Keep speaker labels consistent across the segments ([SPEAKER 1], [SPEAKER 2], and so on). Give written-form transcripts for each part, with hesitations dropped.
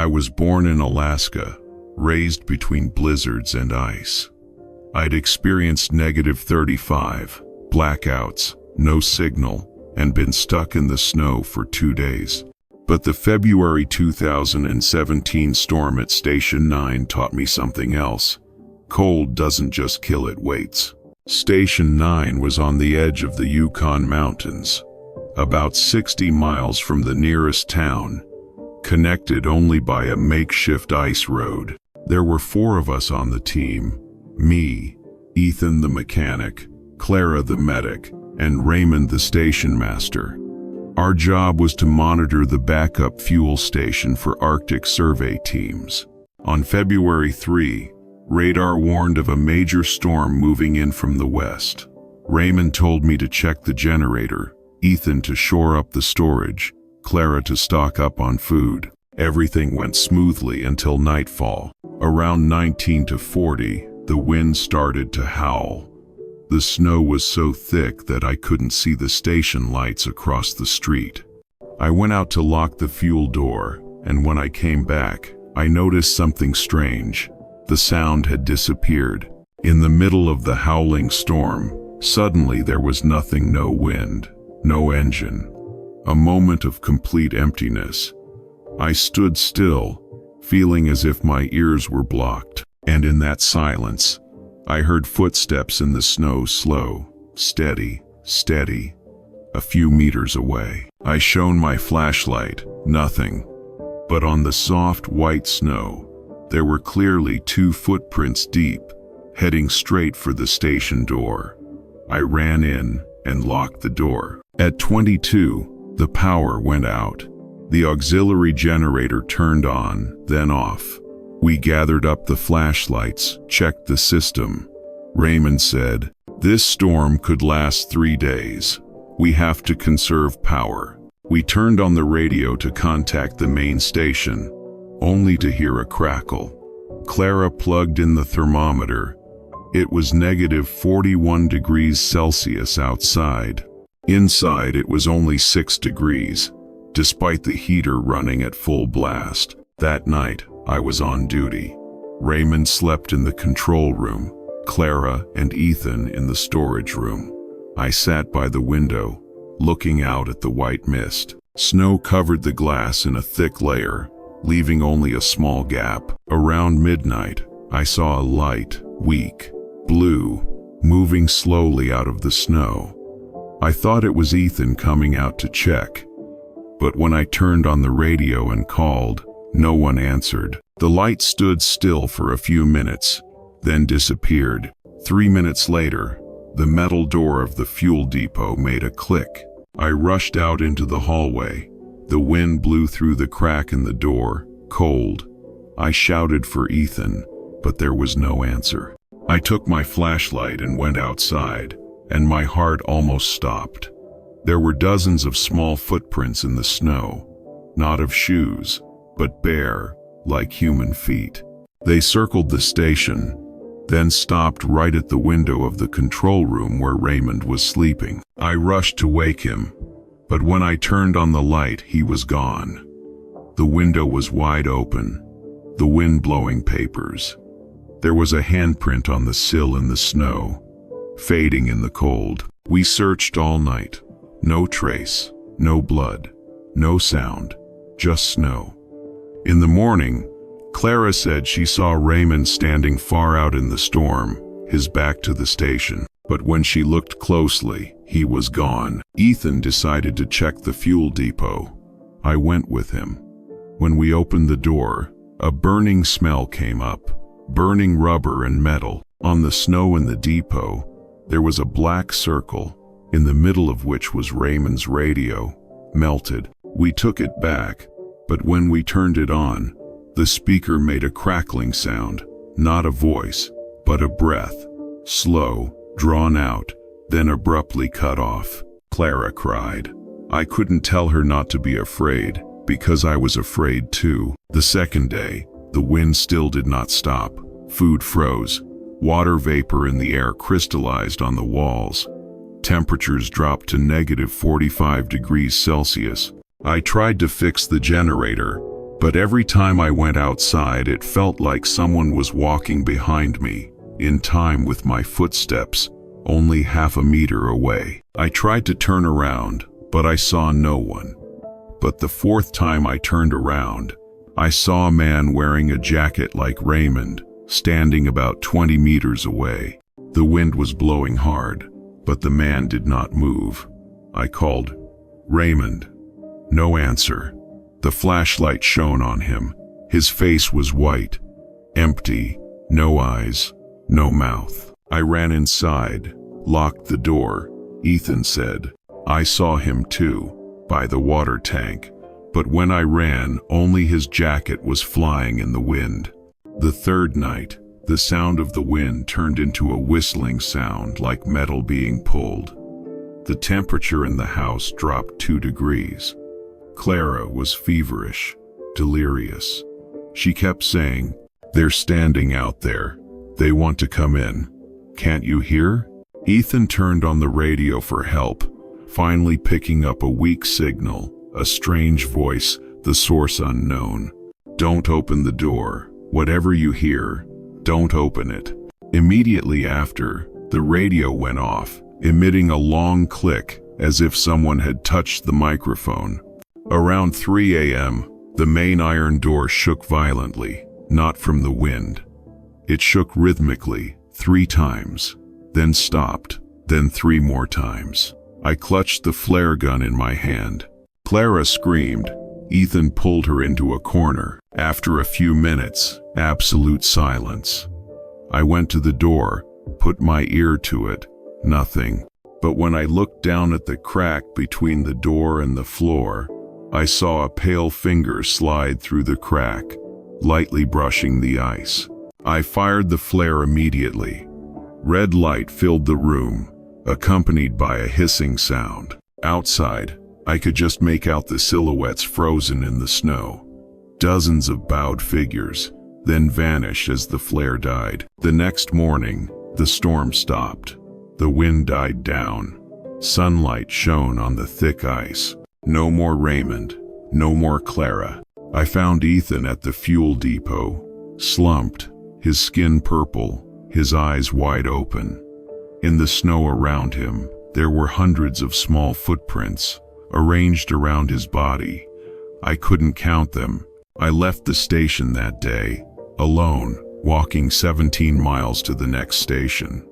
[SPEAKER 1] was born in Alaska, raised between blizzards and ice. I'd experienced -35, blackouts, no signal, and been stuck in the snow for 2 days. But the February 2017 storm at Station 9 taught me something else. Cold doesn't just kill, it waits. Station 9 was on the edge of the Yukon Mountains, about 60 miles from the nearest town, connected only by a makeshift ice road. There were 4 of us on the team: me, Ethan the mechanic, Clara the medic, and Raymond the station master. Our job was to monitor the backup fuel station for Arctic survey teams. On February 3, radar warned of a major storm moving in from the west. Raymond told me to check the generator, Ethan to shore up the storage, Clara to stock up on food. Everything went smoothly until nightfall. Around 19 to 40, the wind started to howl. The snow was so thick that I couldn't see the station lights across the street. I went out to lock the fuel door, and when I came back, I noticed something strange. The sound had disappeared. In the middle of the howling storm, suddenly there was nothing, no wind, no engine. A moment of complete emptiness. I stood still, feeling as if my ears were blocked, and in that silence, I heard footsteps in the snow, slow, steady, steady, a few meters away. I shone my flashlight, nothing. But on the soft white snow, there were clearly 2 footprints deep, heading straight for the station door. I ran in and locked the door. At 22, the power went out. The auxiliary generator turned on, then off. We gathered up the flashlights, checked the system. Raymond said, "This storm could last 3 days. We have to conserve power." We turned on the radio to contact the main station, only to hear a crackle. Clara plugged in the thermometer. It was -41 degrees Celsius outside. Inside it was only 6 degrees, despite the heater running at full blast. That night, I was on duty. Raymond slept in the control room, Clara and Ethan in the storage room. I sat by the window, looking out at the white mist. Snow covered the glass in a thick layer, leaving only a small gap. Around midnight, I saw a light, weak, blue, moving slowly out of the snow. I thought it was Ethan coming out to check, but when I turned on the radio and called, no one answered. The light stood still for a few minutes, then disappeared. 3 minutes later, the metal door of the fuel depot made a click. I rushed out into the hallway. The wind blew through the crack in the door, cold. I shouted for Ethan, but there was no answer. I took my flashlight and went outside, and my heart almost stopped. There were dozens of small footprints in the snow, not of shoes, but bare, like human feet. They circled the station, then stopped right at the window of the control room where Raymond was sleeping. I rushed to wake him, but when I turned on the light, he was gone. The window was wide open, the wind blowing papers. There was a handprint on the sill in the snow, fading in the cold. We searched all night. No trace, no blood, no sound, just snow. In the morning, Clara said she saw Raymond standing far out in the storm, his back to the station. But when she looked closely, he was gone. Ethan decided to check the fuel depot. I went with him. When we opened the door, a burning smell came up, burning rubber and metal. On the snow in the depot, there was a black circle, in the middle of which was Raymond's radio, melted. We took it back, but when we turned it on, the speaker made a crackling sound, not a voice, but a breath, slow, drawn out, then abruptly cut off. Clara cried. I couldn't tell her not to be afraid, because I was afraid too. The second day, the wind still did not stop. Food froze. Water vapor in the air crystallized on the walls. Temperatures dropped to -45 degrees Celsius. I tried to fix the generator, But every time I went outside, it felt like someone was walking behind me, in time with my footsteps, only half a meter away. I tried to turn around, but I saw no one. But the fourth time I turned around, I saw a man wearing a jacket like Raymond, standing about 20 meters away. The wind was blowing hard, but the man did not move. I called, "Raymond." No answer. The flashlight shone on him. His face was white, empty, no eyes, no mouth. I ran inside, locked the door. Ethan said, "I saw him too, by the water tank, but when I ran, only his jacket was flying in the wind." The third night, the sound of the wind turned into a whistling sound like metal being pulled. The temperature in the house dropped 2 degrees. Clara was feverish, delirious. She kept saying, "They're standing out there. They want to come in. Can't you hear?" Ethan turned on the radio for help, finally picking up a weak signal, a strange voice, the source unknown. "Don't open the door. Whatever you hear, don't open it." Immediately after, the radio went off, emitting a long click as if someone had touched the microphone. Around 3 a.m., the main iron door shook violently, not from the wind. It shook rhythmically 3 times, then stopped, then 3 more times. I clutched the flare gun in my hand. Clara screamed. Ethan pulled her into a corner. After a few minutes, absolute silence. I went to the door, put my ear to it. Nothing. But when I looked down at the crack between the door and the floor, I saw a pale finger slide through the crack, lightly brushing the ice. I fired the flare immediately. Red light filled the room, accompanied by a hissing sound. Outside, I could just make out the silhouettes frozen in the snow. Dozens of bowed figures, then vanished as the flare died. The next morning, the storm stopped. The wind died down. Sunlight shone on the thick ice. No more Raymond, no more Clara. I found Ethan at the fuel depot, slumped, his skin purple, his eyes wide open. In the snow around him, there were hundreds of small footprints, arranged around his body. I couldn't count them. I left the station that day, alone, walking 17 miles to the next station.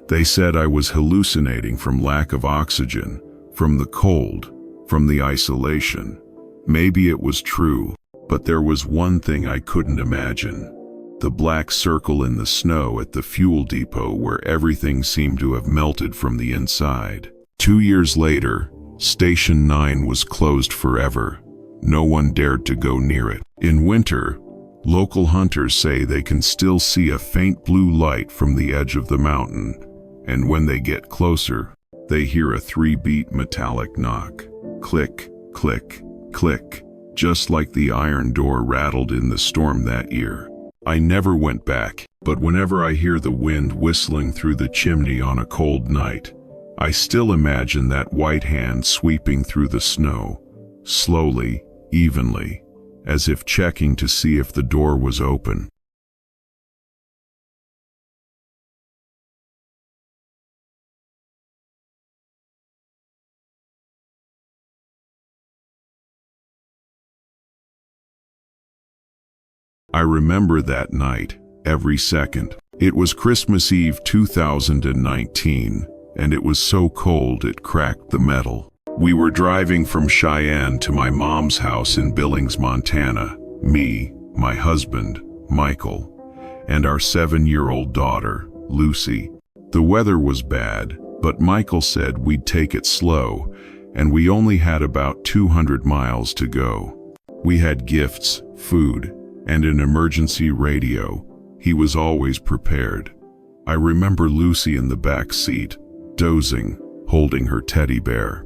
[SPEAKER 1] They said I was hallucinating from lack of oxygen, from the cold, from the isolation. Maybe it was true, but there was one thing I couldn't imagine. The black circle in the snow at the fuel depot where everything seemed to have melted from the inside. 2 years later, Station 9 was closed forever. No one dared to go near it. In winter, local hunters say they can still see a faint blue light from the edge of the mountain, and when they get closer, they hear a 3-beat metallic knock. Click, click, click, just like the iron door rattled in the storm that year. I never went back, but whenever I hear the wind whistling through the chimney on a cold night, I still imagine that white hand sweeping through the snow, slowly, evenly, as if checking to see if the door was open. I remember that night, every second. It was Christmas Eve 2019, and it was so cold it cracked the metal. We were driving from Cheyenne to my mom's house in Billings, Montana. Me, my husband, Michael, and our 7-year-old daughter, Lucy. The weather was bad, but Michael said we'd take it slow, and we only had about 200 miles to go. We had gifts, food, and an emergency radio. He was always prepared. I remember Lucy in the back seat, dozing, holding her teddy bear.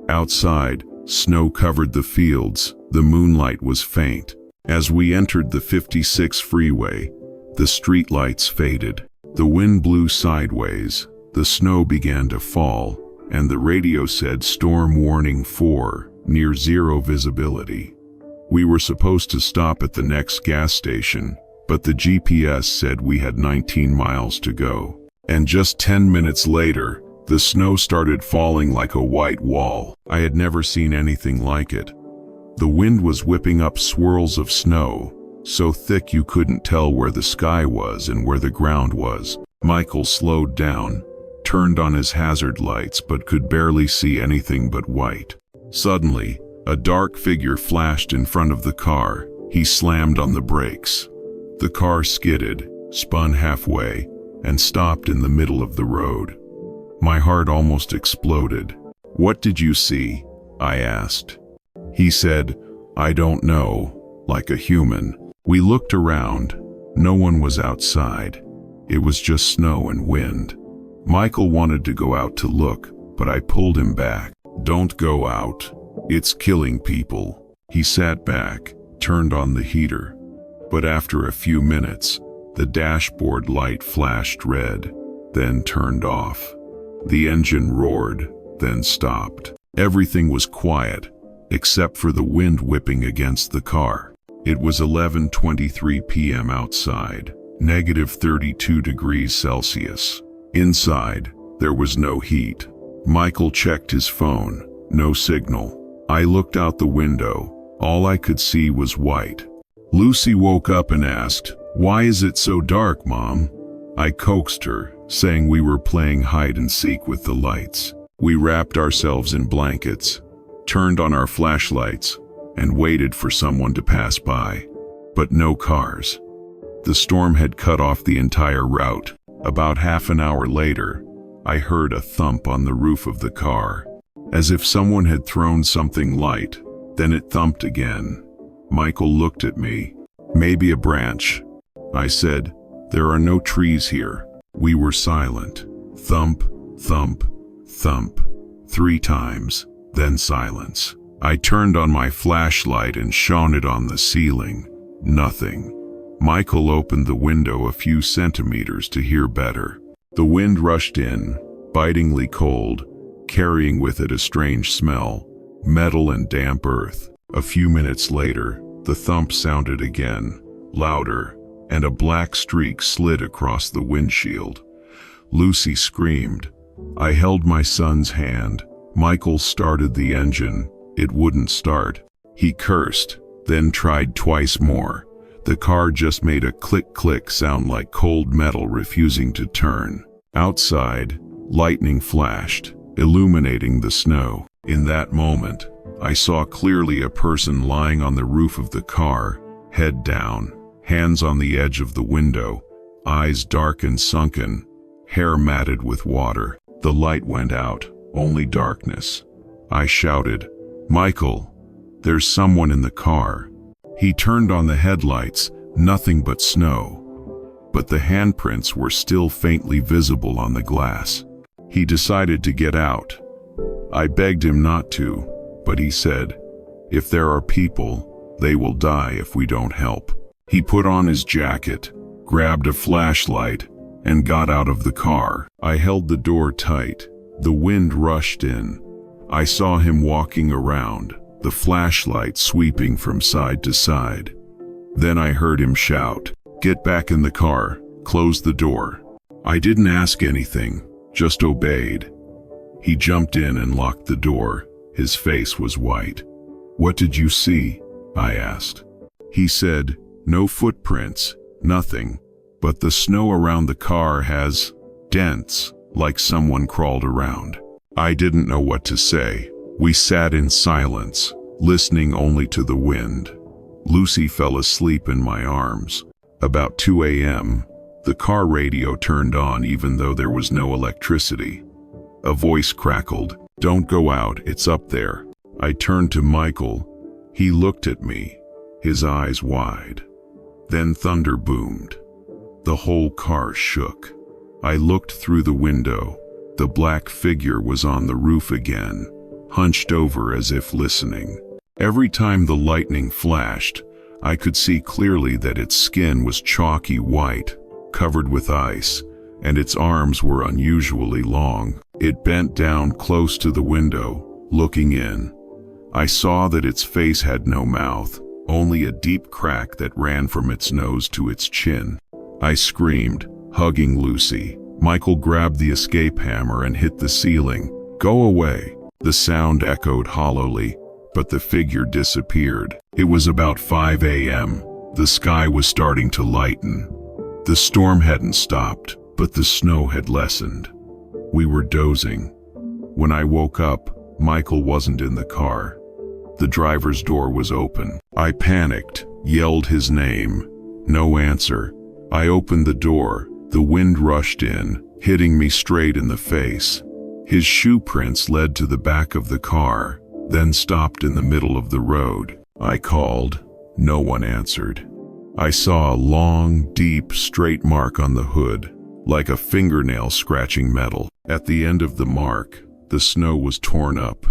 [SPEAKER 1] Outside, snow covered the fields. The moonlight was faint. As we entered the 56 freeway, the streetlights faded. The wind blew sideways. The snow began to fall, and the radio said storm warning 4, near zero visibility. We were supposed to stop at the next gas station, but the GPS said we had 19 miles to go. And just 10 minutes later, the snow started falling like a white wall. I had never seen anything like it. The wind was whipping up swirls of snow, so thick you couldn't tell where the sky was and where the ground was. Michael slowed down, turned on his hazard lights, but could barely see anything but white. Suddenly, a dark figure flashed in front of the car. He slammed on the brakes. The car skidded, spun halfway, and stopped in the middle of the road. My heart almost exploded. "What did you see?" I asked. He said, "I don't know," like a human. We looked around. No one was outside. It was just snow and wind. Michael wanted to go out to look, but I pulled him back. "Don't go out. It's killing people." He sat back, turned on the heater. But after a few minutes, the dashboard light flashed red, then turned off. The engine roared, then stopped. Everything was quiet, except for the wind whipping against the car. It was 11:23 p.m. outside, -32 degrees Celsius. Inside, there was no heat. Michael checked his phone, no signal. I looked out the window. All I could see was white. Lucy woke up and asked, "Why is it so dark, Mom?" I coaxed her, saying we were playing hide and seek with the lights. We wrapped ourselves in blankets, turned on our flashlights, and waited for someone to pass by. But no cars. The storm had cut off the entire route. About half an hour later, I heard a thump on the roof of the car, as if someone had thrown something light. Then it thumped again. Michael looked at me. "Maybe a branch." I said, "There are no trees here." We were silent. Thump, thump, thump. 3 times, then silence. I turned on my flashlight and shone it on the ceiling. Nothing. Michael opened the window a few centimeters to hear better. The wind rushed in, bitingly cold, carrying with it a strange smell, metal and damp earth. A few minutes later, the thump sounded again, louder, and a black streak slid across the windshield. Lucy screamed. I held my son's hand. Michael started the engine. It wouldn't start. He cursed, then tried twice more. The car just made a click-click sound like cold metal refusing to turn. Outside, lightning flashed, illuminating the snow. In that moment, I saw clearly a person lying on the roof of the car, head down, hands on the edge of the window, eyes dark and sunken, hair matted with water. The light went out, only darkness. I shouted, "Michael, there's someone in the car." He turned on the headlights, nothing but snow. But the handprints were still faintly visible on the glass. He decided to get out. I begged him not to, but he said, "If there are people, they will die if we don't help." He put on his jacket, grabbed a flashlight, and got out of the car. I held the door tight. The wind rushed in. I saw him walking around, the flashlight sweeping from side to side. Then I heard him shout, "Get back in the car, close the door." I didn't ask anything, just obeyed. He jumped in and locked the door. His face was white. "What did you see?" I asked. He said, "No footprints, nothing, but the snow around the car has dents, like someone crawled around." I didn't know what to say. We sat in silence, listening only to the wind. Lucy fell asleep in my arms. About 2 a.m., the car radio turned on even though there was no electricity. A voice crackled, "Don't go out, it's up there." I turned to Michael. He looked at me, his eyes wide. Then thunder boomed. The whole car shook. I looked through the window. The black figure was on the roof again, hunched over as if listening. Every time the lightning flashed, I could see clearly that its skin was chalky white, covered with ice, and its arms were unusually long. It bent down close to the window, looking in. I saw that its face had no mouth, only a deep crack that ran from its nose to its chin. I screamed, hugging Lucy. Michael grabbed the escape hammer and hit the ceiling. "Go away." The sound echoed hollowly, but the figure disappeared. It was about 5 a.m. The sky was starting to lighten. The storm hadn't stopped, but the snow had lessened. We were dozing. When I woke up, Michael wasn't in the car. The driver's door was open. I panicked, yelled his name. No answer. I opened the door. The wind rushed in, hitting me straight in the face. His shoe prints led to the back of the car, then stopped in the middle of the road. I called. No one answered. I saw a long, deep, straight mark on the hood, like a fingernail scratching metal. At the end of the mark, the snow was torn up,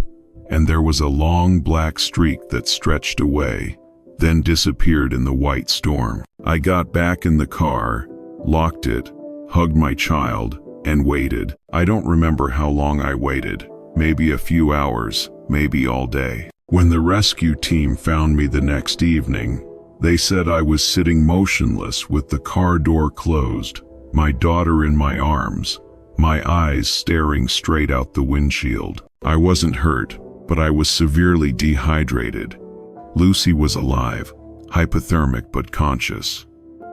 [SPEAKER 1] and there was a long black streak that stretched away, then disappeared in the white storm. I got back in the car, locked it, hugged my child, and waited. I don't remember how long I waited. Maybe a few hours, maybe all day. When the rescue team found me the next evening, they said I was sitting motionless with the car door closed, my daughter in my arms, my eyes staring straight out the windshield. I wasn't hurt, but I was severely dehydrated. Lucy was alive, hypothermic but conscious.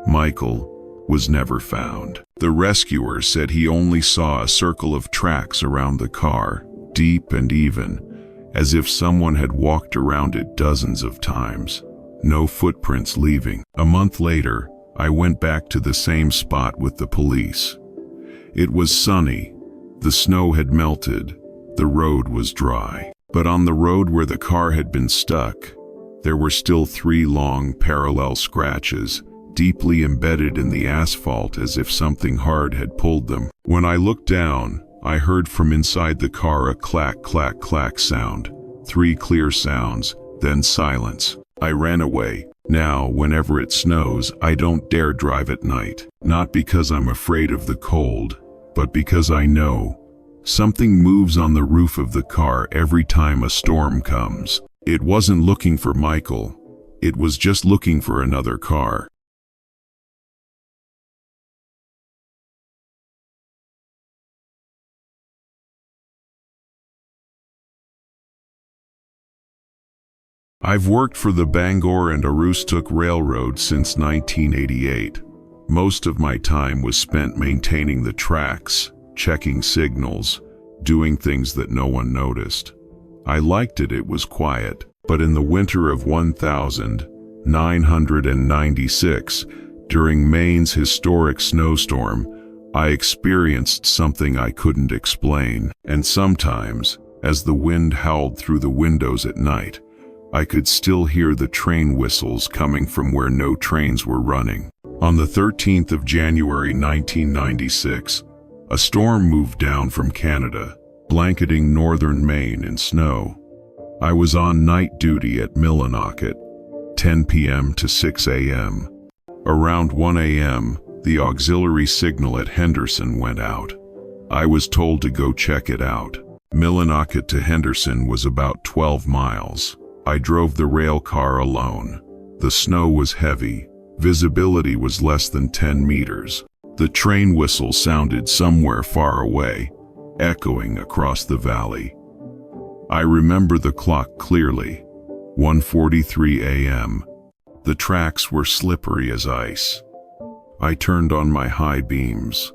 [SPEAKER 1] Michael was never found. The rescuer said he only saw a circle of tracks around the car, deep and even, as if someone had walked around it dozens of times. No footprints leaving. A month later, I went back to the same spot with the police. It was sunny. The snow had melted. The road was dry. But on the road where the car had been stuck, there were still 3 long, parallel scratches, deeply embedded in the asphalt as if something hard had pulled them. When I looked down, I heard from inside the car a clack, clack, clack sound. 3 clear sounds, then silence. I ran away. Now, whenever it snows, I don't dare drive at night. Not because I'm afraid of the cold, but because I know something moves on the roof of the car every time a storm comes. It wasn't looking for Michael. It was just looking for another car. I've worked for the Bangor and Aroostook Railroad since 1988. Most of my time was spent maintaining the tracks, checking signals, doing things that no one noticed. I liked it, it was quiet, but in the winter of 1996, during Maine's historic snowstorm, I experienced something I couldn't explain. And sometimes, as the wind howled through the windows at night, I could still hear the train whistles coming from where no trains were running. On the 13th of January 1996, a storm moved down from Canada, blanketing northern Maine in snow. I was on night duty at Millinocket, 10 p.m. to 6 a.m. Around 1 a.m., the auxiliary signal at Henderson went out. I was told to go check it out. Millinocket to Henderson was about 12 miles. I drove the rail car alone. The snow was heavy. Visibility was less than 10 meters. The train whistle sounded somewhere far away, echoing across the valley. I remember the clock clearly. 1:43 a.m. The tracks were slippery as ice. I turned on my high beams.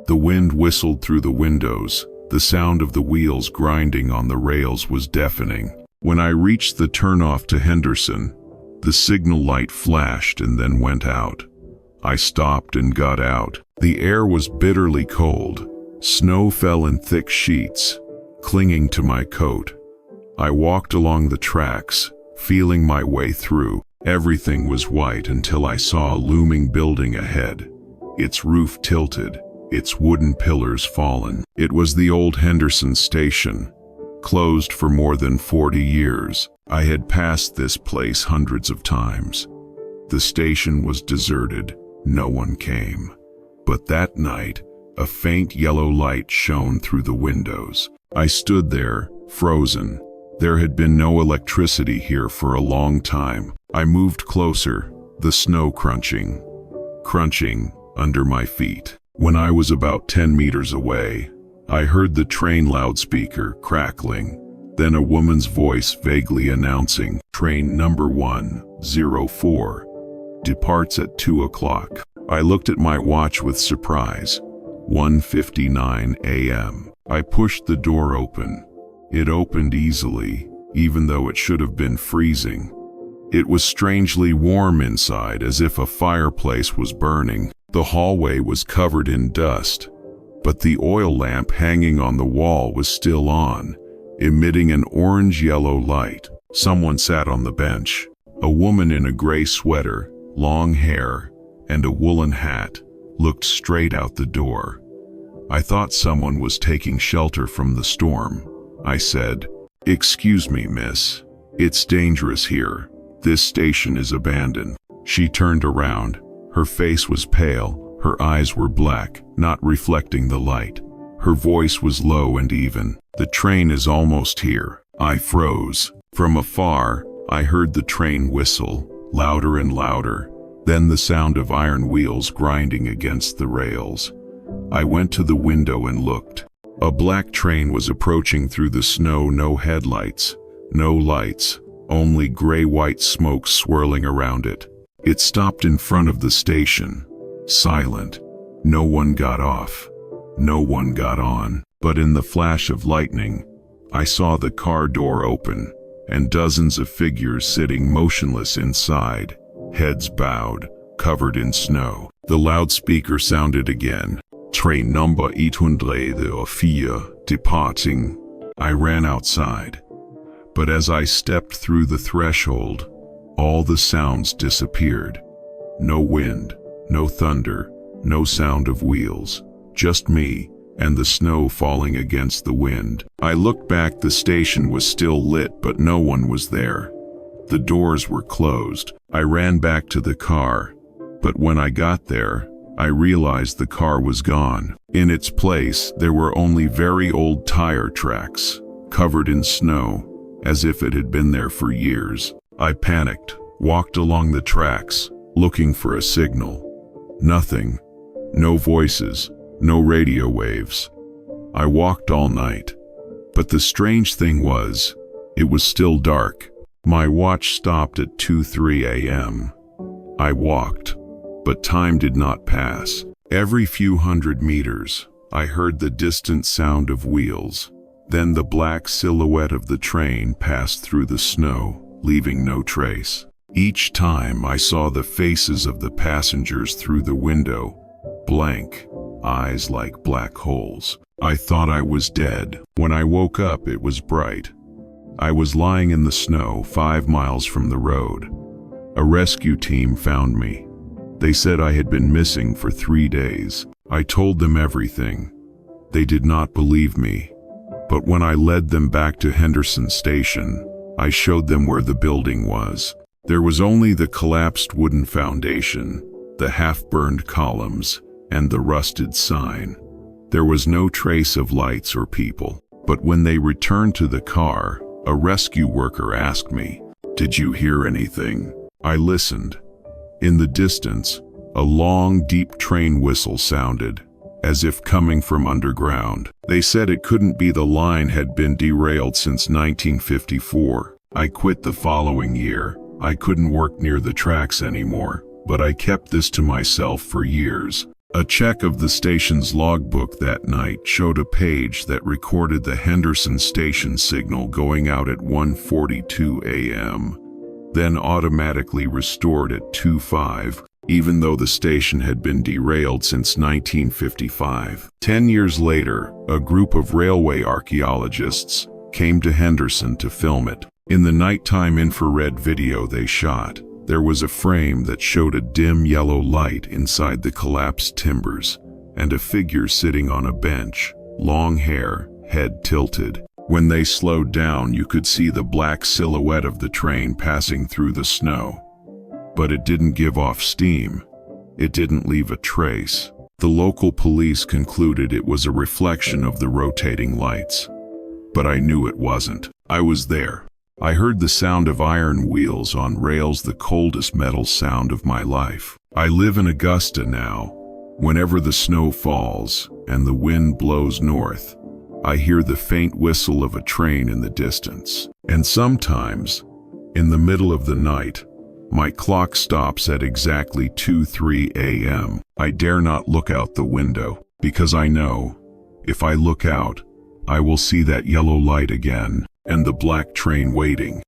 [SPEAKER 1] The wind whistled through the windows. The sound of the wheels grinding on the rails was deafening. When I reached the turnoff to Henderson, the signal light flashed and then went out. I stopped and got out. The air was bitterly cold. Snow fell in thick sheets, clinging to my coat. I walked along the tracks, feeling my way through. Everything was white until I saw a looming building ahead. Its roof tilted, its wooden pillars fallen. It was the old Henderson station, closed for more than 40 years. I had passed this place hundreds of times. The station was deserted. No one came. But that night, a faint yellow light shone through the windows. I stood there, frozen, There had been no electricity here for a long time. I moved closer, the snow crunching under my feet. When I was about 10 meters away, I heard the train loudspeaker crackling, then a woman's voice vaguely announcing, "Train number 104 departs at 2 o'clock. I looked at my watch with surprise. 1:59 a.m. I pushed the door open. It opened easily, even though it should have been freezing. It was strangely warm inside, as if a fireplace was burning. The hallway was covered in dust, but the oil lamp hanging on the wall was still on, emitting an orange-yellow light. Someone sat on the bench. A woman in a gray sweater, long hair, and a woolen hat looked straight out the door. I thought someone was taking shelter from the storm. I said, "Excuse me, miss. It's dangerous here. This station is abandoned." She turned around. Her face was pale, her eyes were black, not reflecting the light. Her voice was low and even. "The train is almost here." I froze. From afar, I heard the train whistle, louder and louder, then the sound of iron wheels grinding against the rails. I went to the window and looked. A black train was approaching through the snow, no headlights, no lights, only gray-white smoke swirling around it. It stopped in front of the station, silent. No one got off. No one got on. But in the flash of lightning, I saw the car door open, and dozens of figures sitting motionless inside, heads bowed, covered in snow. The loudspeaker sounded again. "Train number 104 departing." I ran outside. But as I stepped through the threshold, all the sounds disappeared. No wind, no thunder, no sound of wheels, just me and the snow falling against the wind. I looked back. The station was still lit, but no one was there. The doors were closed. I ran back to the car, but when I got there, I realized the car was gone. In its place, there were only very old tire tracks, covered in snow, as if it had been there for years. I panicked, walked along the tracks, looking for a signal. Nothing. No voices, no radio waves. I walked all night. But the strange thing was, it was still dark. My watch stopped at 2:03 a.m. I walked, but time did not pass. Every few hundred meters, I heard the distant sound of wheels. Then the black silhouette of the train passed through the snow, leaving no trace. Each time I saw the faces of the passengers through the window, blank, eyes like black holes. I thought I was dead. When I woke up, it was bright. I was lying in the snow 5 miles from the road. A rescue team found me. They said I had been missing for 3 days. I told them everything. They did not believe me. But when I led them back to Henderson Station, I showed them where the building was. There was only the collapsed wooden foundation, the half-burned columns, and the rusted sign. There was no trace of lights or people. But when they returned to the car, a rescue worker asked me, "Did you hear anything?" I listened. In the distance, a long, deep train whistle sounded, as if coming from underground. They said it couldn't be. The line had been derailed since 1954. I quit the following year. I couldn't work near the tracks anymore, but I kept this to myself for years. A check of the station's logbook that night showed a page that recorded the Henderson Station signal going out at 1:42 a.m., then automatically restored at 2:05, even though the station had been derailed since 1955. 10 years later, a group of railway archaeologists came to Henderson to film it. In the nighttime infrared video they shot, there was a frame that showed a dim yellow light inside the collapsed timbers, and a figure sitting on a bench, long hair, head tilted. When they slowed down, you could see the black silhouette of the train passing through the snow. But it didn't give off steam. It didn't leave a trace. The local police concluded it was a reflection of the rotating lights. but I knew it wasn't. I was there. I heard the sound of iron wheels on rails, the coldest metal sound of my life. I live in Augusta now. Whenever the snow falls and the wind blows north, I hear the faint whistle of a train in the distance. And sometimes, in the middle of the night, my clock stops at exactly 2:03 a.m. I dare not look out the window, because I know, if I look out, I will see that yellow light again, and the black train waiting.